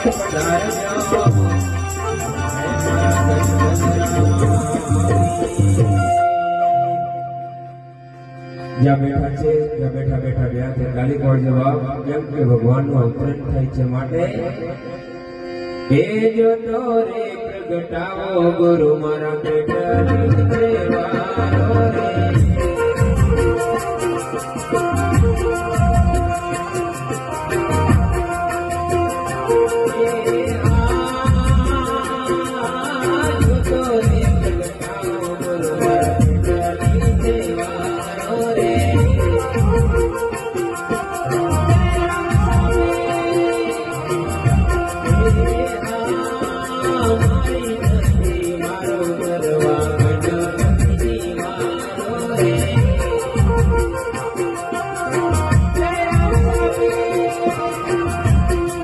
જ્યાં બેઠા છે ત્યાં બેઠા બેઠા ગયા તે કાલિકોળ જવાબ કેમ કે ભગવાનનું અવતરણ થાય છે માટે એ જો તોરે પ્રગટાવો ગુરુ મારા બેટા રે